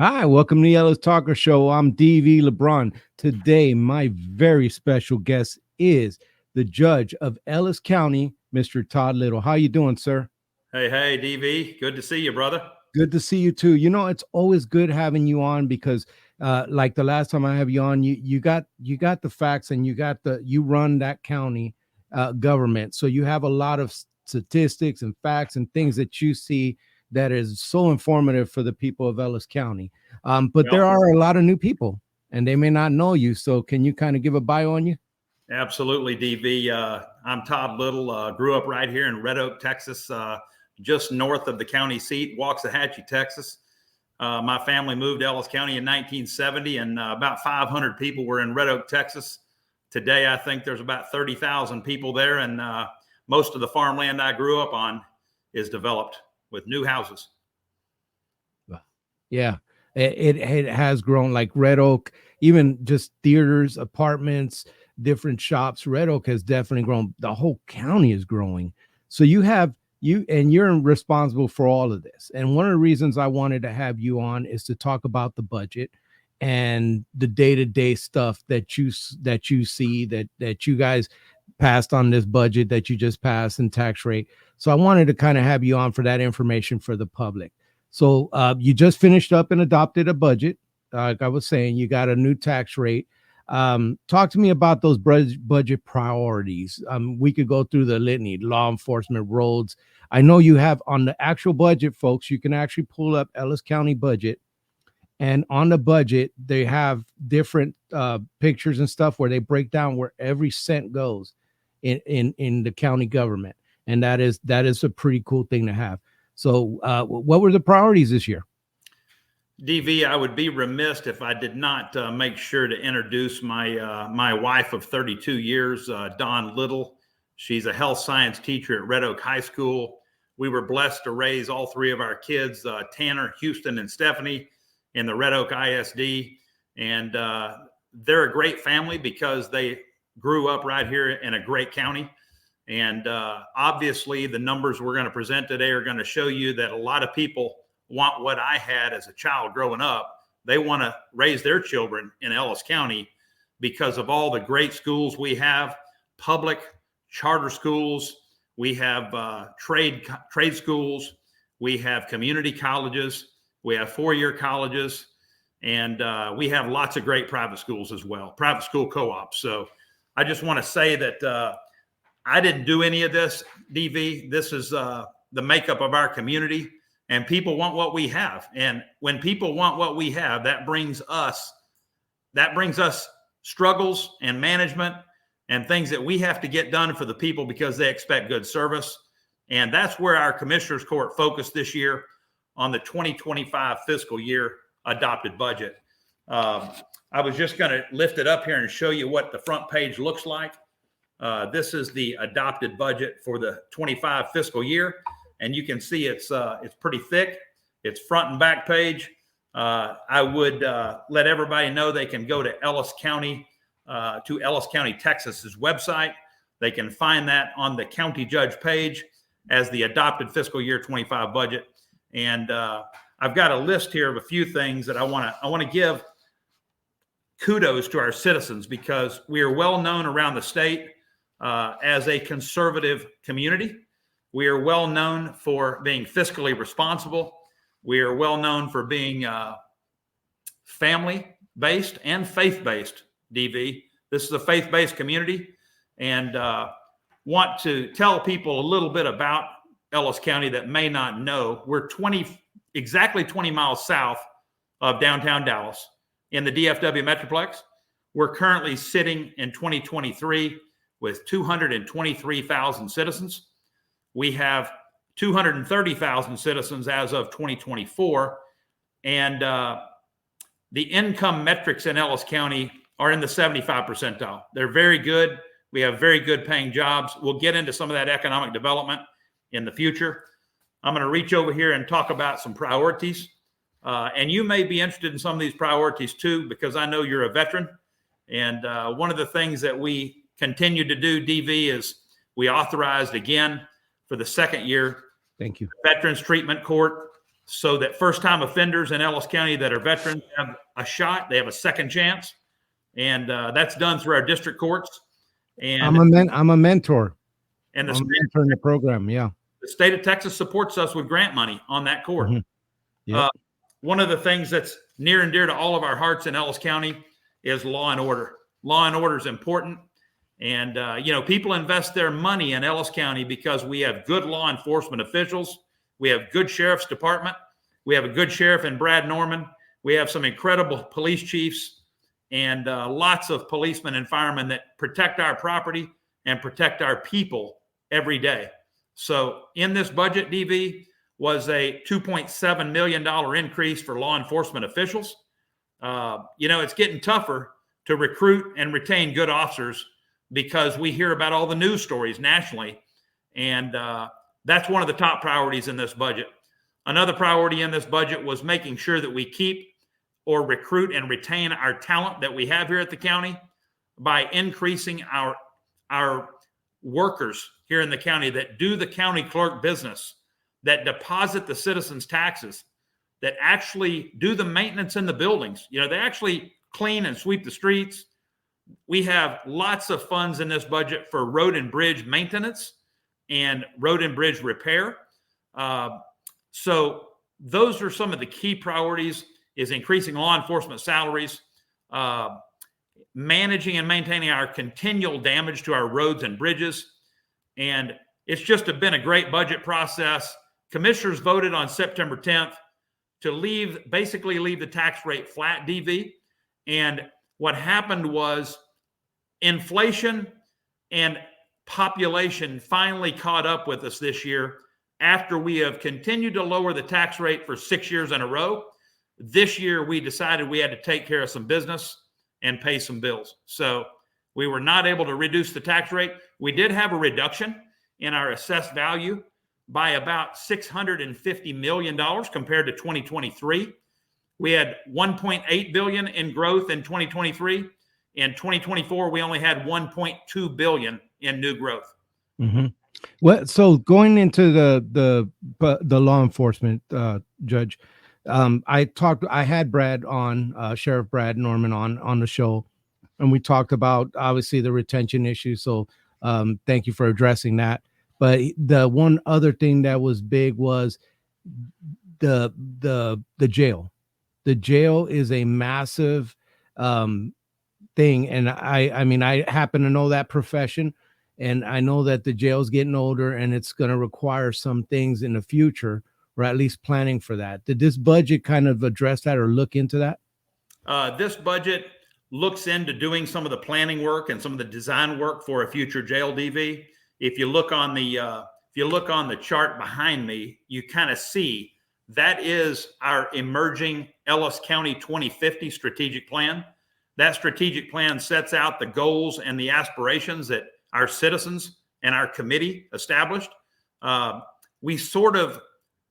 Hi, welcome to the Ellis Talker Show. I'm DV LeBron. Today, my very special guest is the judge of Ellis County, Mr. Todd Little. How you doing, sir? Hey, DV. Good to see you, brother. Good to see you too. You know, it's always good having you on because like the last time I have you on, you got the facts and you run that county government. So you have a lot of statistics and facts and things that you see that is so informative for the people of Ellis County. But there are a lot of new people and they may not know you. So can you kind of give a bio on you? Absolutely, DV. I'm Todd Little. Grew up right here in Red Oak, Texas, just north of the county seat, Waxahachie, Texas. My family moved to Ellis County in 1970, and about 500 people were in Red Oak, Texas. Today, I think there's about 30,000 people there, and most of the farmland I grew up on is developed with new houses. Yeah, it has grown, like Red Oak, even just theaters, apartments, different shops. Red Oak has definitely grown. The whole county is growing. So you're responsible for all of this. And one of the reasons I wanted to have you on is to talk about the budget and the day-to-day stuff that you see that you guys passed on this budget that you just passed and tax rate. So I wanted to kind of have you on for that information for the public. So you just finished up and adopted a budget. Like I was saying, you got a new tax rate. Talk to me about those budget priorities. We could go through the litany: law enforcement, roads. I know you have on the actual budget, folks. You can actually pull up Ellis County budget, and on the budget they have different pictures and stuff where they break down where every cent goes in the county government, and that is a pretty cool thing to have. So, what were the priorities this year? DV, I would be remiss if I did not make sure to introduce my wife of 32 years, Dawn Little. She's a health science teacher at Red Oak High School. We were blessed to raise all three of our kids, Tanner, Houston, and Stephanie, in the Red Oak ISD. And they're a great family because they grew up right here in a great county. And obviously, the numbers we're going to present today are going to show you that a lot of people want what I had as a child growing up. They want to raise their children in Ellis County because of all the great schools we have, public charter schools. We have trade schools. We have community colleges. We have four-year colleges. And we have lots of great private schools as well, private school co-ops. So I just want to say that I didn't do any of this, DV. This is the makeup of our community. And people want what we have. And when people want what we have, that brings us struggles and management and things that we have to get done for the people because they expect good service. And that's where our Commissioners Court focused this year on the 2025 fiscal year adopted budget. I was just going to lift it up here and show you what the front page looks like. This is the adopted budget for the 25 fiscal year. And you can see it's pretty thick. It's front and back page. I would let everybody know they can go to Ellis County, Texas's website. They can find that on the county judge page as the adopted fiscal year 25 budget. And I've got a list here of a few things that I want to give kudos to our citizens because we are well known around the state as a conservative community. We are well known for being fiscally responsible. We are well known for being family-based and faith-based, DV. This is a faith-based community, and want to tell people a little bit about Ellis County that may not know. We're exactly 20 miles south of downtown Dallas in the DFW Metroplex. We're currently sitting in 2023 with 223,000 citizens. We have 230,000 citizens as of 2024. And the income metrics in Ellis County are in the 75 percentile. They're very good. We have very good paying jobs. We'll get into some of that economic development in the future. I'm going to reach over here and talk about some priorities. And you may be interested in some of these priorities too, because I know you're a veteran. And one of the things that we continue to do, DV, is we authorized again for the second year. Thank you. Veterans Treatment Court so that first-time offenders in Ellis County that are veterans have a shot. They have a second chance, and that's done through our district courts. And I'm a mentor. And I'm a mentor in the program. Yeah. The state of Texas supports us with grant money on that court. Mm-hmm. Yep. One of the things that's near and dear to all of our hearts in Ellis County is law and order. Law and order is important. And, people invest their money in Ellis County because we have good law enforcement officials. We have good sheriff's department. We have a good sheriff in Brad Norman. We have some incredible police chiefs and lots of policemen and firemen that protect our property and protect our people every day. So in this budget, DV, was a $2.7 million increase for law enforcement officials. It's getting tougher to recruit and retain good officers because we hear about all the news stories nationally. And that's one of the top priorities in this budget. Another priority in this budget was making sure that we keep or recruit and retain our talent that we have here at the county by increasing our workers here in the county that do the county clerk business, that deposit the citizens' taxes, that actually do the maintenance in the buildings. They actually clean and sweep the streets. We have lots of funds in this budget for road and bridge maintenance and road and bridge repair. So those are some of the key priorities: is increasing law enforcement salaries, managing and maintaining our continual damage to our roads and bridges. And it's just been a great budget process. Commissioners voted on September 10th to basically leave the tax rate flat, DV. And what happened was inflation and population finally caught up with us this year after we have continued to lower the tax rate for 6 years in a row. This year, we decided we had to take care of some business and pay some bills. So we were not able to reduce the tax rate. We did have a reduction in our assessed value by about $650 million compared to 2023. We had $1.8 billion in growth in 2023. In 2024, we only had $1.2 billion in new growth. Mm-hmm. Well, so going into the law enforcement, Judge, I had Brad on, Sheriff Brad Norman on the show, and we talked about obviously the retention issue. So thank you for addressing that. But the one other thing that was big was the jail. The jail is a massive thing, and I happen to know that profession, and I know that the jail's getting older, and it's going to require some things in the future, or at least planning for that. Did this budget kind of address that or look into that? This budget looks into doing some of the planning work and some of the design work for a future jail, DV. If you look on the chart behind me, you kind of see that is our emerging Ellis County 2050 strategic plan. That strategic plan sets out the goals and the aspirations that our citizens and our committee established.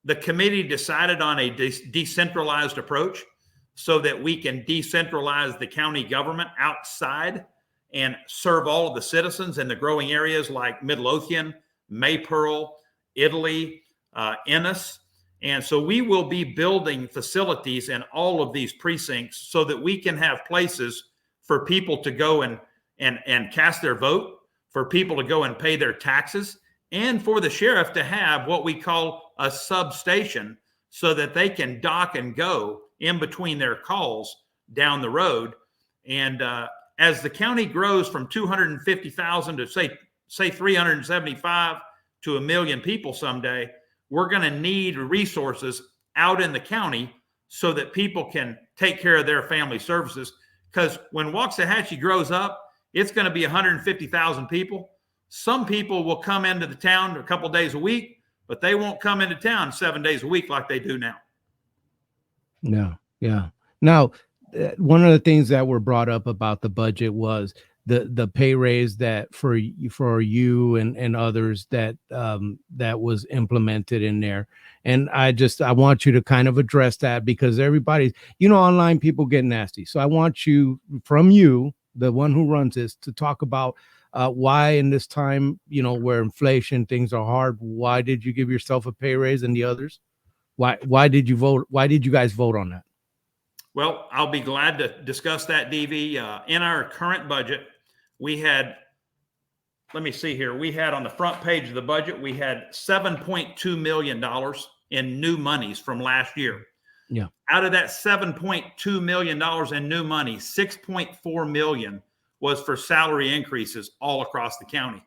The committee decided on a decentralized approach so that we can decentralize the county government outside and serve all of the citizens in the growing areas like Midlothian, Maypearl, Italy, Ennis. And so we will be building facilities in all of these precincts so that we can have places for people to go and cast their vote, for people to go and pay their taxes, and for the sheriff to have what we call a substation so that they can dock and go in between their calls down the road. And as the county grows from 250,000 to say 375 to 1 million people someday, we're going to need resources out in the county so that people can take care of their family services. Because when Waxahachie grows up, it's going to be 150,000 people. Some people will come into the town a couple days a week, but they won't come into town 7 days a week like they do now. No, yeah. Now, one of the things that were brought up about the budget was the pay raise that for you and others that was implemented in there. And I want you to kind of address that, because everybody's, online people get nasty. So I want you, the one who runs this, to talk about why in this time, where inflation, things are hard, why did you give yourself a pay raise and the others? Why did you vote? Why did you guys vote on that? Well, I'll be glad to discuss that, DV. In our current budget, we had, let me see here, we had on the front page of the budget, we had $7.2 million in new monies from last year. Yeah. Out of that $7.2 million in new money, $6.4 million was for salary increases all across the county.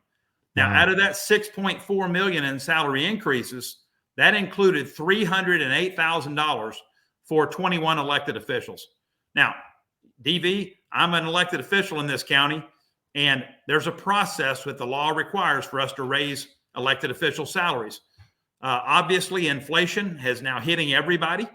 Now, Wow. out of that $6.4 million in salary increases, that included $308,000 for 21 elected officials. Now, DV, I'm an elected official in this county, and there's a process that the law requires for us to raise elected official salaries. Obviously, inflation has now hitting everybody.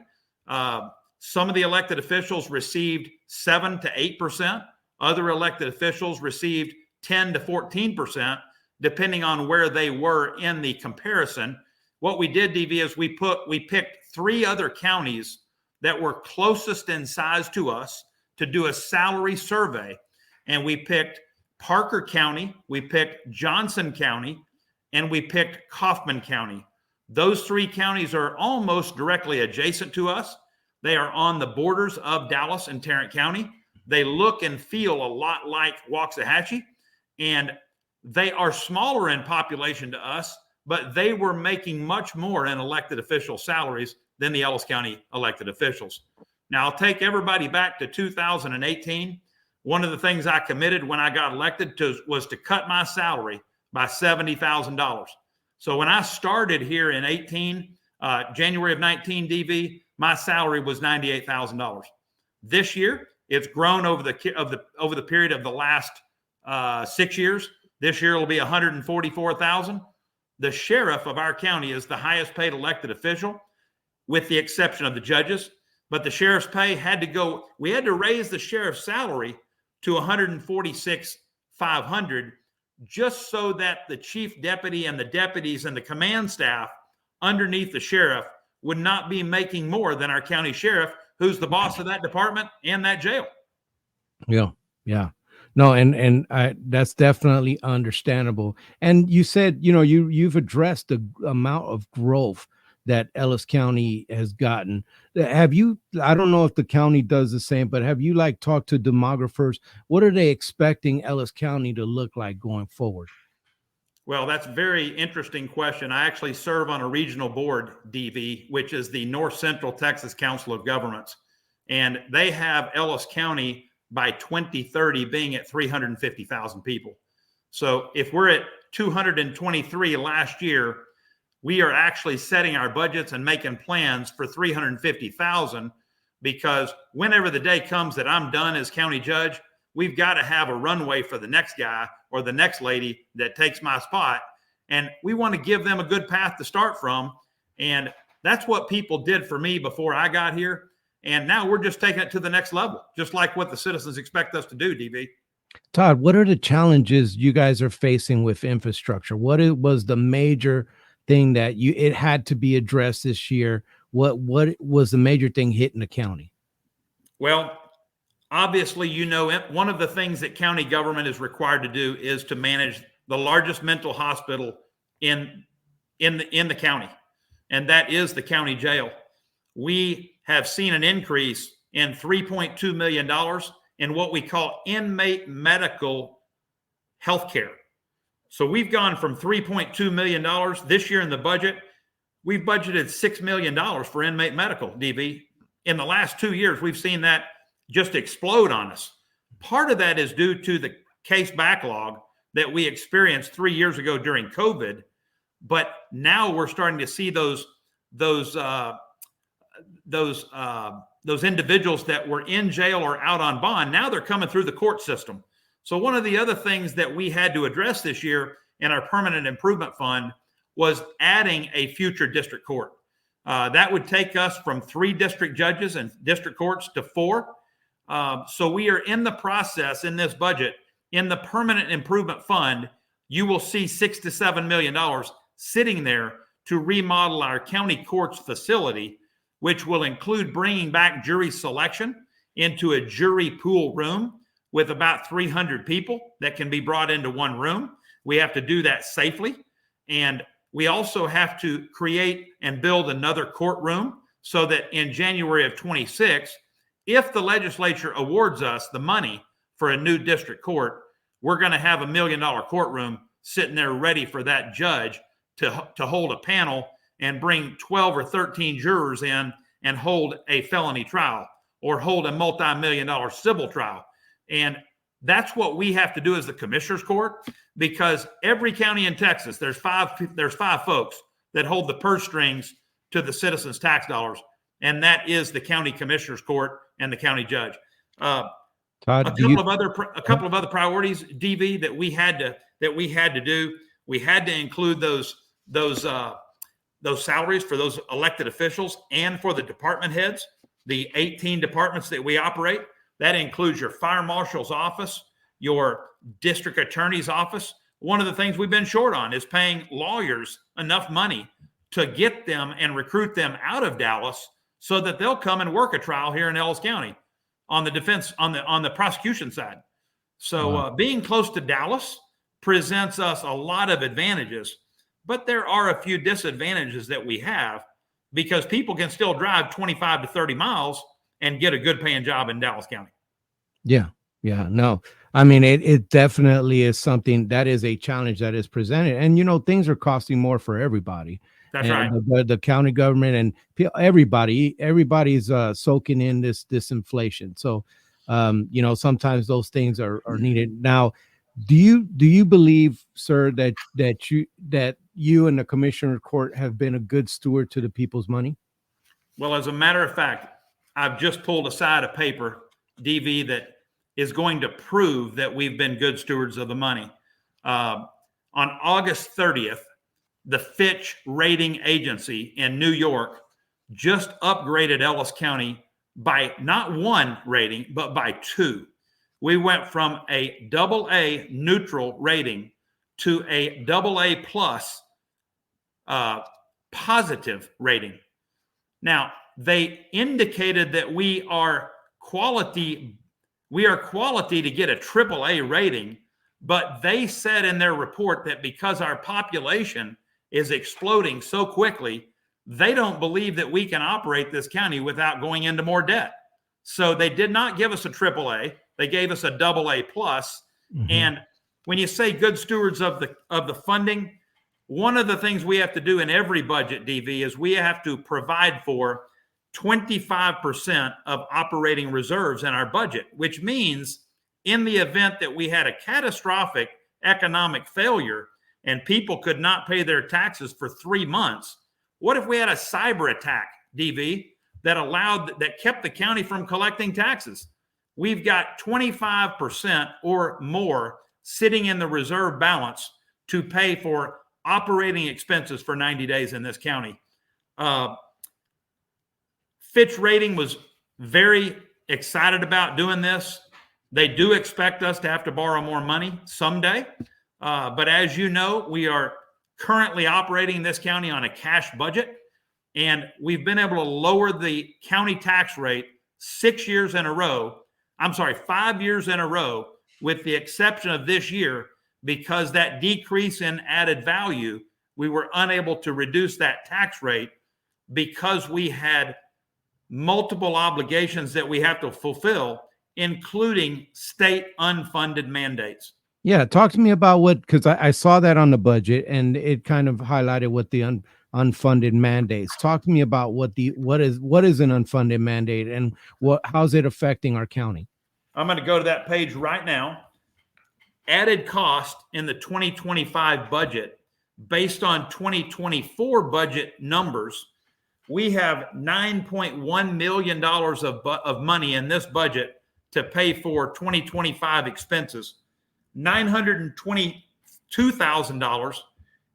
Some of the elected officials received 7 to 8%. Other elected officials received 10 to 14%, depending on where they were in the comparison. What we did, DV, is we picked 3 other counties that were closest in size to us to do a salary survey. And we picked Parker County, we picked Johnson County, and we picked Kaufman County. Those 3 counties are almost directly adjacent to us. They are on the borders of Dallas and Tarrant County. They look and feel a lot like Waxahachie, and they are smaller in population to us, but they were making much more in elected official salaries than the Ellis County elected officials. Now, I'll take everybody back to 2018. One of the things I committed when I got elected was to cut my salary by $70,000. So when I started here in January of 19, DV, my salary was $98,000. This year, it's grown over the period of the last 6 years. This year will be $144,000. The sheriff of our county is the highest paid elected official, with the exception of the judges. But the sheriff's pay we had to raise the sheriff's salary to $146,500, just so that the chief deputy and the deputies and the command staff underneath the sheriff would not be making more than our county sheriff, who's the boss of that department and that jail. Yeah. Yeah. No, and that's definitely understandable. And you said, you've addressed the amount of growth that Ellis County has gotten. Have you, I don't know if the county does the same, but have you talked to demographers? What are they expecting Ellis County to look like going forward? Well, that's a very interesting question. I actually serve on a regional board, DV, which is the North Central Texas Council of Governments. And they have Ellis County by 2030 being at 350,000 people. So if we're at 223 last year, we are actually setting our budgets and making plans for 350,000, because whenever the day comes that I'm done as county judge, we've got to have a runway for the next guy or the next lady that takes my spot. And we want to give them a good path to start from. And that's what people did for me before I got here. And now we're just taking it to the next level, just like what the citizens expect us to do, DV. Todd, what are the challenges you guys are facing with infrastructure? What was the major thing that it had to be addressed this year? What was the major thing hitting the county? Well, obviously, one of the things that county government is required to do is to manage the largest mental hospital in the county, and that is the county jail. We have seen an increase in $3.2 million in what we call inmate medical health care. So we've gone from $3.2 million this year in the budget. We've budgeted $6 million for inmate medical, DV. In the last 2 years, we've seen that just explode on us. Part of that is due to the case backlog that we experienced 3 years ago during COVID. But now we're starting to see those individuals that were in jail or out on bond. Now they're coming through the court system. So one of the other things that we had to address this year in our permanent improvement fund was adding a future district court. That would take us from 3 district judges and district courts to 4. So we are in the process in this budget, in the permanent improvement fund, you will see $6 to $7 million sitting there to remodel our county courts facility, which will include bringing back jury selection into a jury pool room with about 300 people that can be brought into one room. We have to do that safely. And We also have to create and build another courtroom so that in January of 26, if the legislature awards us the money for a new district court, we're going to have $1 million courtroom sitting there ready for that judge to hold a panel and bring 12 or 13 jurors in and hold a felony trial or hold a multi-million-dollar civil trial. And that's what we have to do as the commissioner's court, because every county in Texas, there's five folks that hold the purse strings to the citizens' tax dollars, and that is the county commissioner's court and the county judge. Todd, a couple of other priorities, DV, that we had to do. We had to include those salaries for those elected officials and for the department heads, the 18 departments that we operate. That includes your fire marshal's office, your district attorney's office. One of the things we've been short on is paying lawyers enough money to get them and recruit them out of Dallas so that they'll come and work a trial here in Ellis County on the defense, on the prosecution side. So being close to Dallas presents us a lot of advantages, but there are a few disadvantages that we have, because people can still drive 25 to 30 miles and get a good paying job in Dallas County. Yeah. No, I mean, it definitely is something that is a challenge that is presented. And, things are costing more for everybody. That's and right. The county government and everybody's soaking in this inflation. So, sometimes those things are needed. Now, do you believe, sir, that you and the commissioner court have been a good steward to the people's money? Well, as a matter of fact, I've just pulled aside a paper, DV, that is going to prove that we've been good stewards of the money. On August 30th, the Fitch rating agency in New York just upgraded Ellis County by not one rating, but by two. We went from a AA neutral rating to a AA plus positive rating. Now, they indicated that we are quality to get a AAA rating, but they said in their report that because our population is exploding so quickly, they don't believe that we can operate this county without going into more debt. So they did not give us a AAA. They gave us a AA plus. Mm-hmm. And when you say good stewards of the funding, one of the things we have to do in every budget, DV, is we have to provide for 25% of operating reserves in our budget, which means in the event that we had a catastrophic economic failure and people could not pay their taxes for 3 months, what if we had a cyber attack, DV, that kept the county from collecting taxes? We've got 25% or more sitting in the reserve balance to pay for operating expenses for 90 days in this county. Fitch Rating was very excited about doing this. They do expect us to have to borrow more money someday. But as you know, we are currently operating this county on a cash budget, and we've been able to lower the county tax rate 5 years in a row, with the exception of this year, because that decrease in added value, we were unable to reduce that tax rate because we had multiple obligations that we have to fulfill, including state unfunded mandates. Yeah, talk to me about because I saw that on the budget and it kind of highlighted what the unfunded mandates. Talk to me about what is an unfunded mandate and how's it affecting our county? I'm going to go to that page right now. Added cost in the 2025 budget, based on 2024 budget numbers, we have $9.1 million of money in this budget to pay for 2025 expenses. $922,000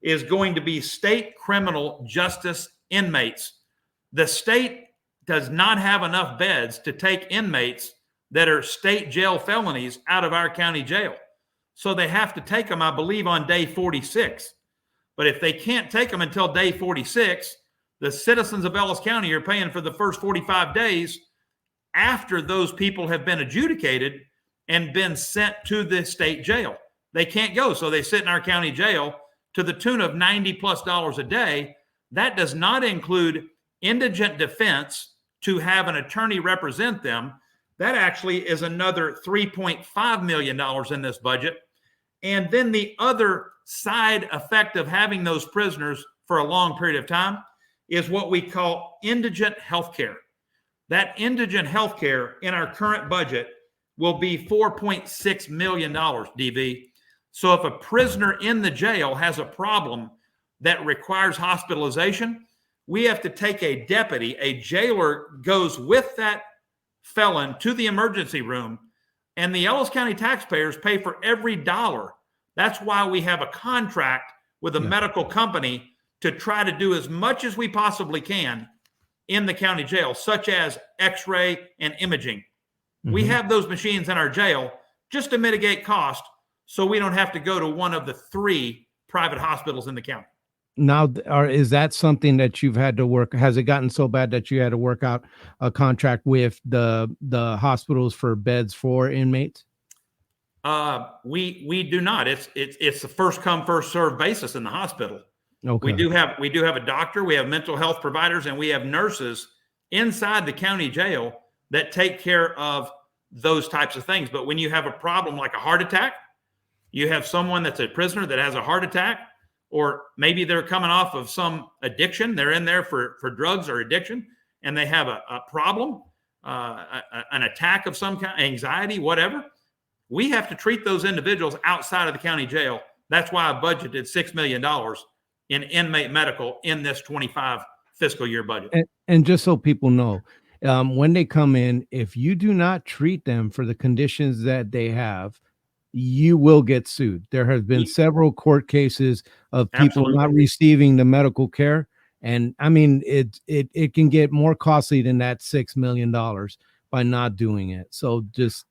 is going to be state criminal justice inmates. The state does not have enough beds to take inmates that are state jail felonies out of our county jail. So they have to take them, I believe, on day 46. But if they can't take them until day 46, the citizens of Ellis County are paying for the first 45 days after those people have been adjudicated and been sent to the state jail. They can't go, so they sit in our county jail to the tune of $90+ a day. That does not include indigent defense to have an attorney represent them. That actually is another $3.5 million in this budget. And then the other side effect of having those prisoners for a long period of time is what we call indigent health care. That indigent health care in our current budget will be $4.6 million, DV. So if a prisoner in the jail has a problem that requires hospitalization, we have to take a deputy, a jailer goes with that felon to the emergency room, and the Ellis County taxpayers pay for every dollar. That's why we have a contract with a medical company to try to do as much as we possibly can in the county jail, such as x-ray and imaging. Mm-hmm. We have those machines in our jail just to mitigate cost so we don't have to go to one of the 3 private hospitals in the county. Now, is that something that you've had to work? Has it gotten so bad that you had to work out a contract with the hospitals for beds for inmates? We do not. It's the first come first serve basis in the hospital. Okay. We do have a doctor. We have mental health providers, and we have nurses inside the county jail that take care of those types of things. But when you have a problem like a heart attack, you have someone that's a prisoner that has a heart attack, or maybe they're coming off of some addiction. They're in there for drugs or addiction, and they have a problem, an attack of some kind, anxiety, whatever. We have to treat those individuals outside of the county jail. That's why I budgeted $6 million in inmate medical in this 25 fiscal year budget. And just so people know, when they come in, if you do not treat them for the conditions that they have, you will get sued. There have been several court cases of people not receiving the medical care. And I mean, it can get more costly than that $6 million by not doing it. So just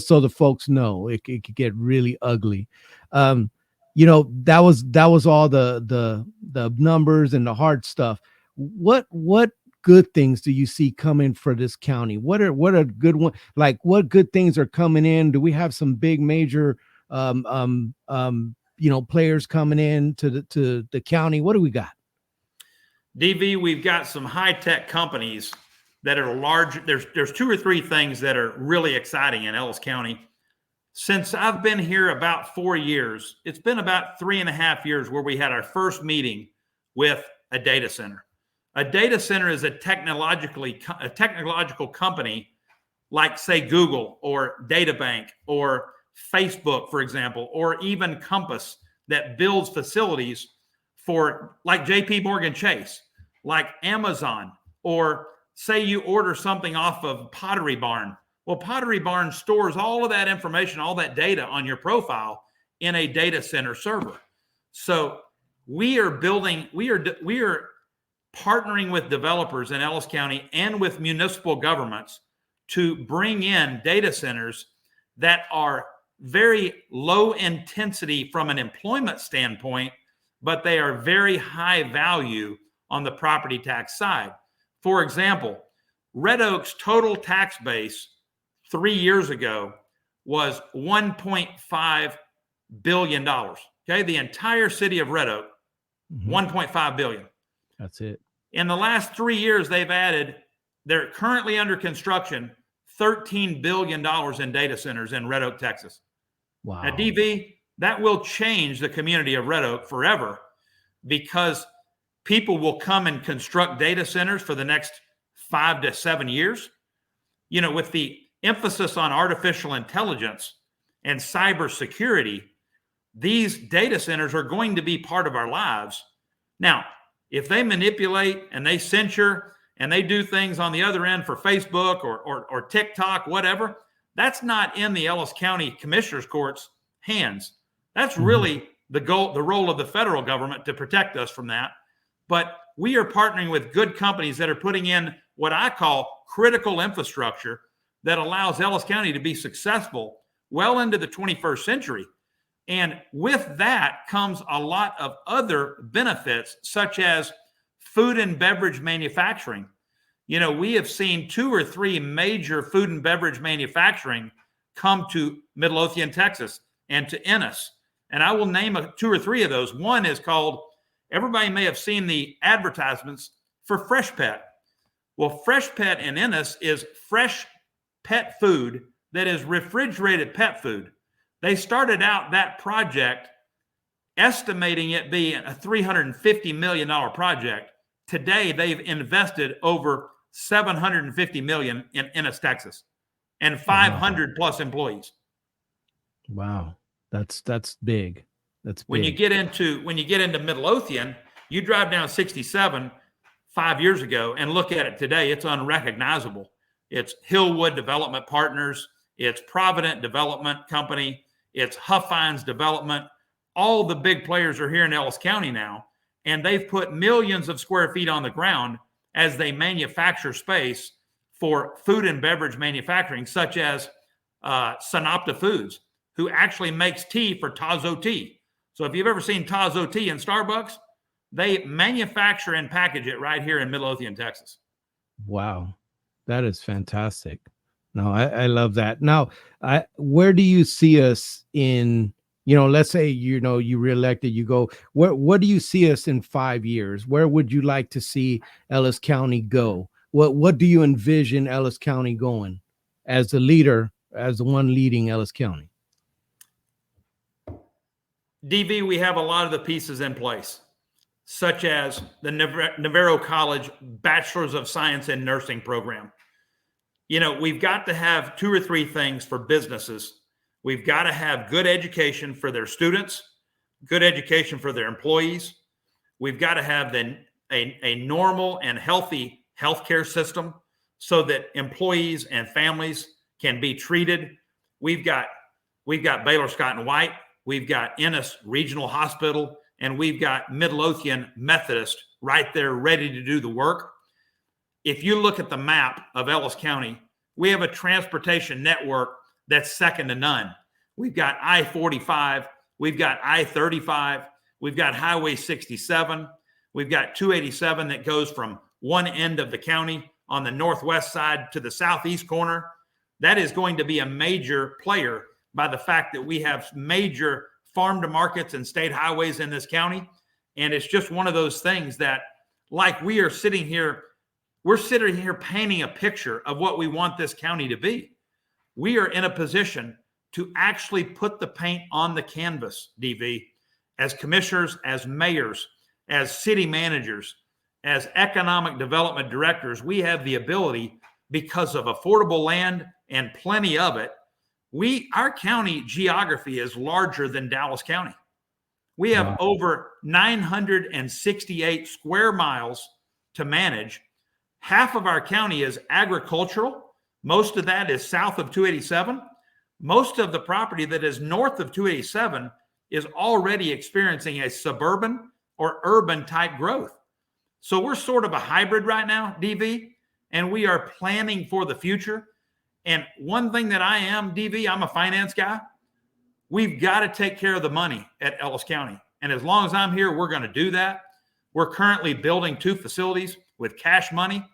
so the folks know, it could get really ugly. That was all the numbers and the hard stuff. What good things do you see coming for this county? What are good one? Like, what good things are coming in? Do we have some big major players coming in to the county? What do we got? DV, we've got some high-tech companies that are large. There's 2 or 3 things that are really exciting in Ellis County. Since I've been here about 4 years, it's been about 3.5 years where we had our first meeting with a data center. A data center is a technological company like, say, Google or DataBank or Facebook, for example, or even Compass, that builds facilities for, like, JP Morgan Chase, like Amazon, or say you order something off of Pottery Barn. Well, Pottery Barn stores all of that information, all that data on your profile in a data center server. So we are partnering with developers in Ellis County and with municipal governments to bring in data centers that are very low intensity from an employment standpoint, but they are very high value on the property tax side. For example, Red Oak's total tax base 3 years ago was $1.5 billion. Okay, the entire city of Red Oak, $1.5 billion. That's it. In the last 3 years, they're currently under construction, $13 billion in data centers in Red Oak, Texas. Wow. Now, DV, that will change the community of Red Oak forever, because people will come and construct data centers for the next 5 to 7 years. With the emphasis on artificial intelligence and cybersecurity, these data centers are going to be part of our lives. Now, if they manipulate and they censure and they do things on the other end for Facebook or TikTok, whatever, that's not in the Ellis County Commissioner's Court's hands. That's really the role of the federal government to protect us from that. But we are partnering with good companies that are putting in what I call critical infrastructure that allows Ellis County to be successful well into the 21st century. And with that comes a lot of other benefits, such as food and beverage manufacturing. We have seen 2 or 3 major food and beverage manufacturing come to Midlothian, Texas, and to Ennis. And I will name two or three of those. One is called, everybody may have seen the advertisements for Fresh Pet. Well, Fresh Pet in Ennis is fresh pet food that is refrigerated pet food. They started out that project estimating it being a $350 million project. Today, they've invested over $750 million in Ennis, Texas, and 500 plus employees. Wow. That's big. That's big. When you get into Midlothian, you drive down 67 5 years ago and look at it today, it's unrecognizable. It's Hillwood Development Partners, it's Provident Development Company, it's Huffines Development. All the big players are here in Ellis County now, and they've put millions of square feet on the ground as they manufacture space for food and beverage manufacturing, such as Synopta Foods, who actually makes tea for Tazo Tea. So if you've ever seen Tazo Tea in Starbucks, they manufacture and package it right here in Midlothian, Texas. Wow. That is fantastic. No, I love that. Now, where do you see us in, let's say, you reelected, you go, what do you see us in 5 years? Where would you like to see Ellis County go? What do you envision Ellis County going as the leader, as the one leading Ellis County? DV, we have a lot of the pieces in place, such as the Navarro College Bachelor's of Science in Nursing program. We've got to have 2 or 3 things for businesses. We've got to have good education for their students, good education for their employees. We've got to have a normal and healthy healthcare system so that employees and families can be treated. We've got Baylor Scott and White. We've got Ennis Regional Hospital, and we've got Midlothian Methodist right there ready to do the work. If you look at the map of Ellis County, we have a transportation network that's second to none. We've got I-45, we've got I-35, we've got Highway 67, we've got 287 that goes from one end of the county on the northwest side to the southeast corner. That is going to be a major player by the fact that we have major farm to markets and state highways in this county. And it's just one of those things that, like, we're sitting here painting a picture of what we want this county to be. We are in a position to actually put the paint on the canvas, DV, as commissioners, as mayors, as city managers, as economic development directors. We have the ability, because of affordable land and plenty of it. Our county geography is larger than Dallas County. We have over 968 square miles to manage. Half of our county is agricultural. Most of that is south of 287. Most of the property that is north of 287 is already experiencing a suburban or urban type growth. So we're sort of a hybrid right now, DV, and we are planning for the future. And one thing that I am, DV, I'm a finance guy. We've got to take care of the money at Ellis County. And as long as I'm here, we're going to do that. We're currently building 2 facilities with cash money,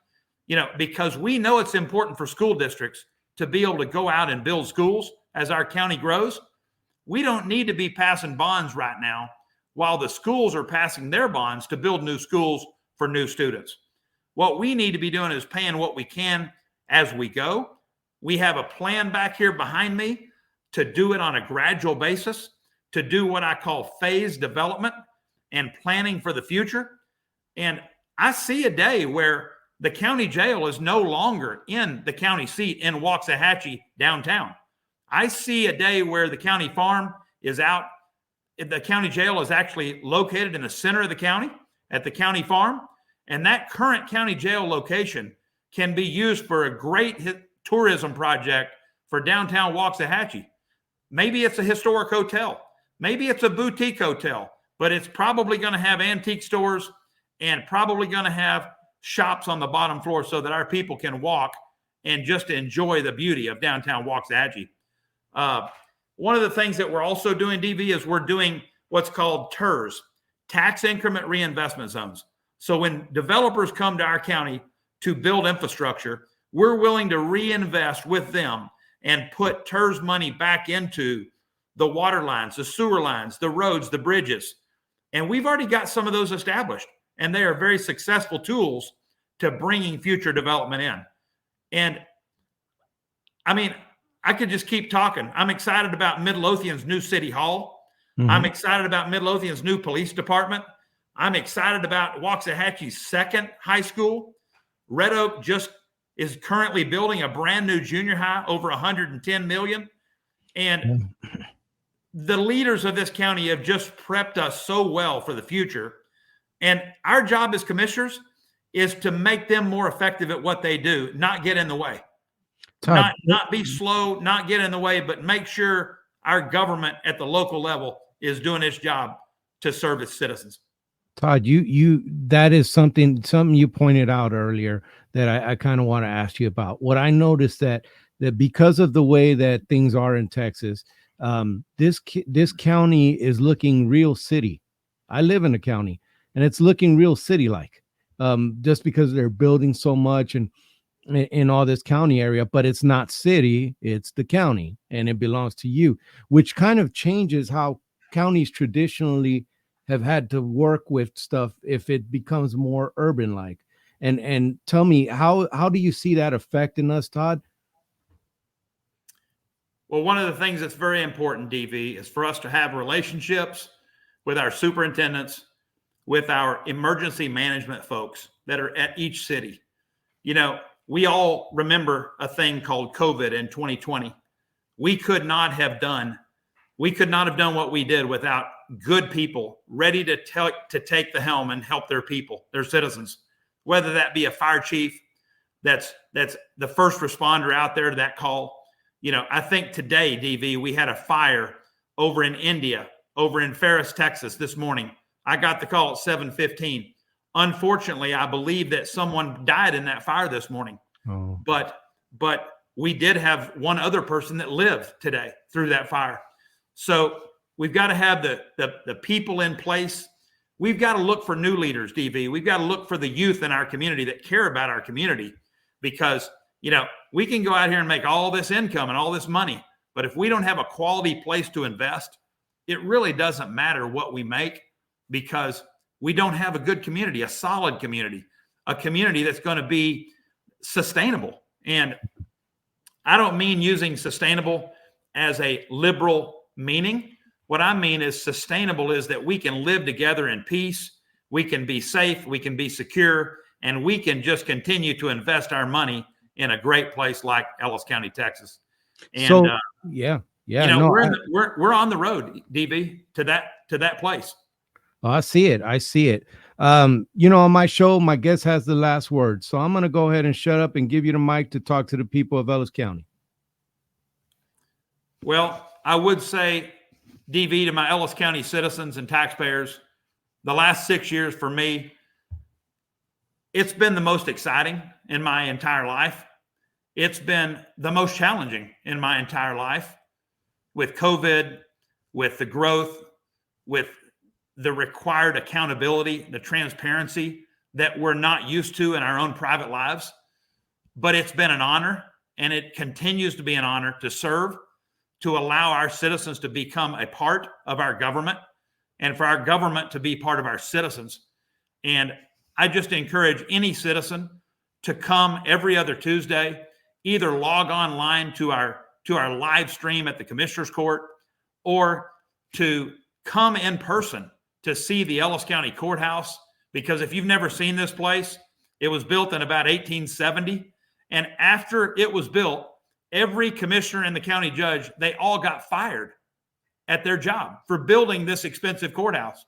because we know it's important for school districts to be able to go out and build schools as our county grows. We don't need to be passing bonds right now while the schools are passing their bonds to build new schools for new students. What we need to be doing is paying what we can as we go. We have a plan back here behind me to do it on a gradual basis, to do what I call phased development and planning for the future. And I see a day where the county jail is no longer in the county seat in Waxahachie downtown. I see a day where the county farm is out. The county jail is actually located in the center of the county at the county farm. And that current county jail location can be used for a great tourism project for downtown Waxahachie. Maybe it's a historic hotel. Maybe it's a boutique hotel, but it's probably going to have antique stores and probably going to have shops on the bottom floor so that our people can walk and just enjoy the beauty of downtown Waxahachie. One of the things that we're also doing, DV, is we're doing what's called TIRZ, tax increment reinvestment zones. So when developers come to our county to build infrastructure, we're willing to reinvest with them and put TIRZ money back into the water lines, the sewer lines, the roads, the bridges. And we've already got some of those established, and they are very successful tools to bringing future development in. And I mean, I could just keep talking. I'm excited about Midlothian's new city hall. Mm-hmm. I'm excited about Midlothian's new police department. I'm excited about Waxahachie's second high school. Red Oak just is currently building a brand new junior high, over $110 million. And the leaders of this county have just prepped us so well for the future. And our job as commissioners is to make them more effective at what they do, not get in the way. Todd, not be slow, not get in the way, but make sure our government at the local level is doing its job to serve its citizens. Todd, you that is something you pointed out earlier that I kind of want to ask you about. What I noticed that because of the way that things are in Texas, this county is looking real city. I live in a county, and it's looking real city-like, just because they're building so much and in all this county area, but it's not city, it's the county, and it belongs to you, which kind of changes how counties traditionally have had to work with stuff if it becomes more urban like. And tell me, how do you see that affecting us, Todd? Well, one of the things that's very important, DV, is for us to have relationships with our superintendents, with our emergency management folks that are at each city. You know, we all remember a thing called COVID in 2020. We could not have done what we did without good people ready to take the helm and help their people, their citizens, whether that be a fire chief that's the first responder out there to that call. You know, I think today, DV, we had a fire over in India, over in Ferris, Texas this morning. I got the call at 7:15. Unfortunately, I believe that someone died in that fire this morning. Oh. But we did have one other person that lived today through that fire. So we've got to have the people in place. We've got to look for new leaders, DV. We've got to look for the youth in our community that care about our community, because, you know, we can go out here and make all this income and all this money, but if we don't have a quality place to invest, it really doesn't matter what we make, because we don't have a good community, a solid community, a community that's going to be sustainable. And I don't mean using sustainable as a liberal meaning. What I mean is sustainable is that we can live together in peace, we can be safe, we can be secure, and we can just continue to invest our money in a great place like Ellis County, Texas. And so, you know, we're on the road, DB, to that place. Oh, I see it. You know, on my show, my guest has the last word. So I'm going to go ahead and shut up and give you the mic to talk to the people of Ellis County. Well, I would say, DV, to my Ellis County citizens and taxpayers, the last 6 years for me, it's been the most exciting in my entire life. It's been the most challenging in my entire life, with COVID, with the growth, with the required accountability, the transparency that we're not used to in our own private lives. But it's been an honor, and it continues to be an honor to serve, to allow our citizens to become a part of our government, and for our government to be part of our citizens. And I just encourage any citizen to come every other Tuesday, either log online to our live stream at the Commissioner's Court, or to come in person to see the Ellis County Courthouse. Because if you've never seen this place, it was built in about 1870. And after it was built, every commissioner and the county judge, they all got fired at their job for building this expensive courthouse.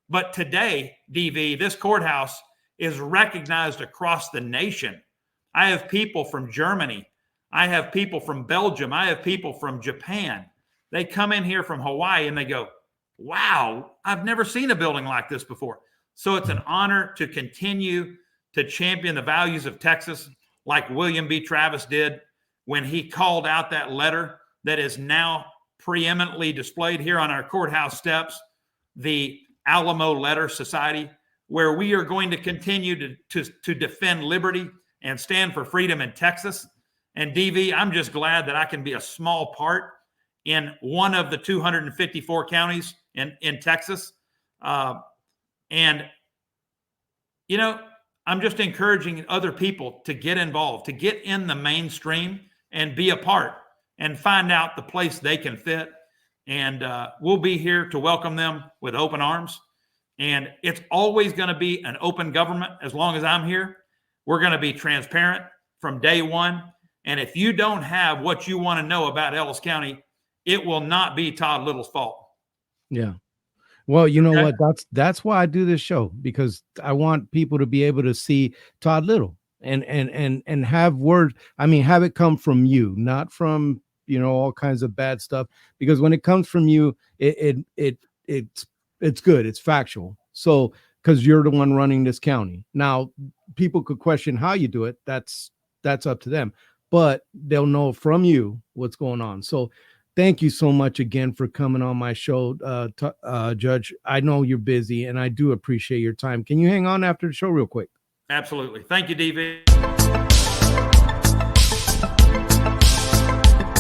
But today, DV, this courthouse is recognized across the nation. I have people from Germany. I have people from Belgium. I have people from Japan. They come in here from Hawaii and they go, wow, I've never seen a building like this before. So it's an honor to continue to champion the values of Texas, like William B. Travis did when he called out that letter that is now preeminently displayed here on our courthouse steps, the Alamo Letter Society, where we are going to continue to defend liberty and stand for freedom in Texas. And DV, I'm just glad that I can be a small part in one of the 254 counties in Texas. And, you know, I'm just encouraging other people to get involved, to get in the mainstream and be a part and find out the place they can fit. And we'll be here to welcome them with open arms. And it's always going to be an open government as long as I'm here. We're going to be transparent from day one. And if you don't have what you want to know about Ellis County, it will not be Todd Little's fault. Yeah. Well, you know what? That's why I do this show, because I want people to be able to see Todd Little and have word. I mean, have it come from you, not from, you know, all kinds of bad stuff. Because when it comes from you, it's good. It's factual. So, because you're the one running this county. Now, people could question how you do it. That's up to them, but they'll know from you what's going on. So thank you so much again for coming on my show, Judge. I know you're busy, and I do appreciate your time. Can you hang on after the show real quick? Absolutely. Thank you, DV.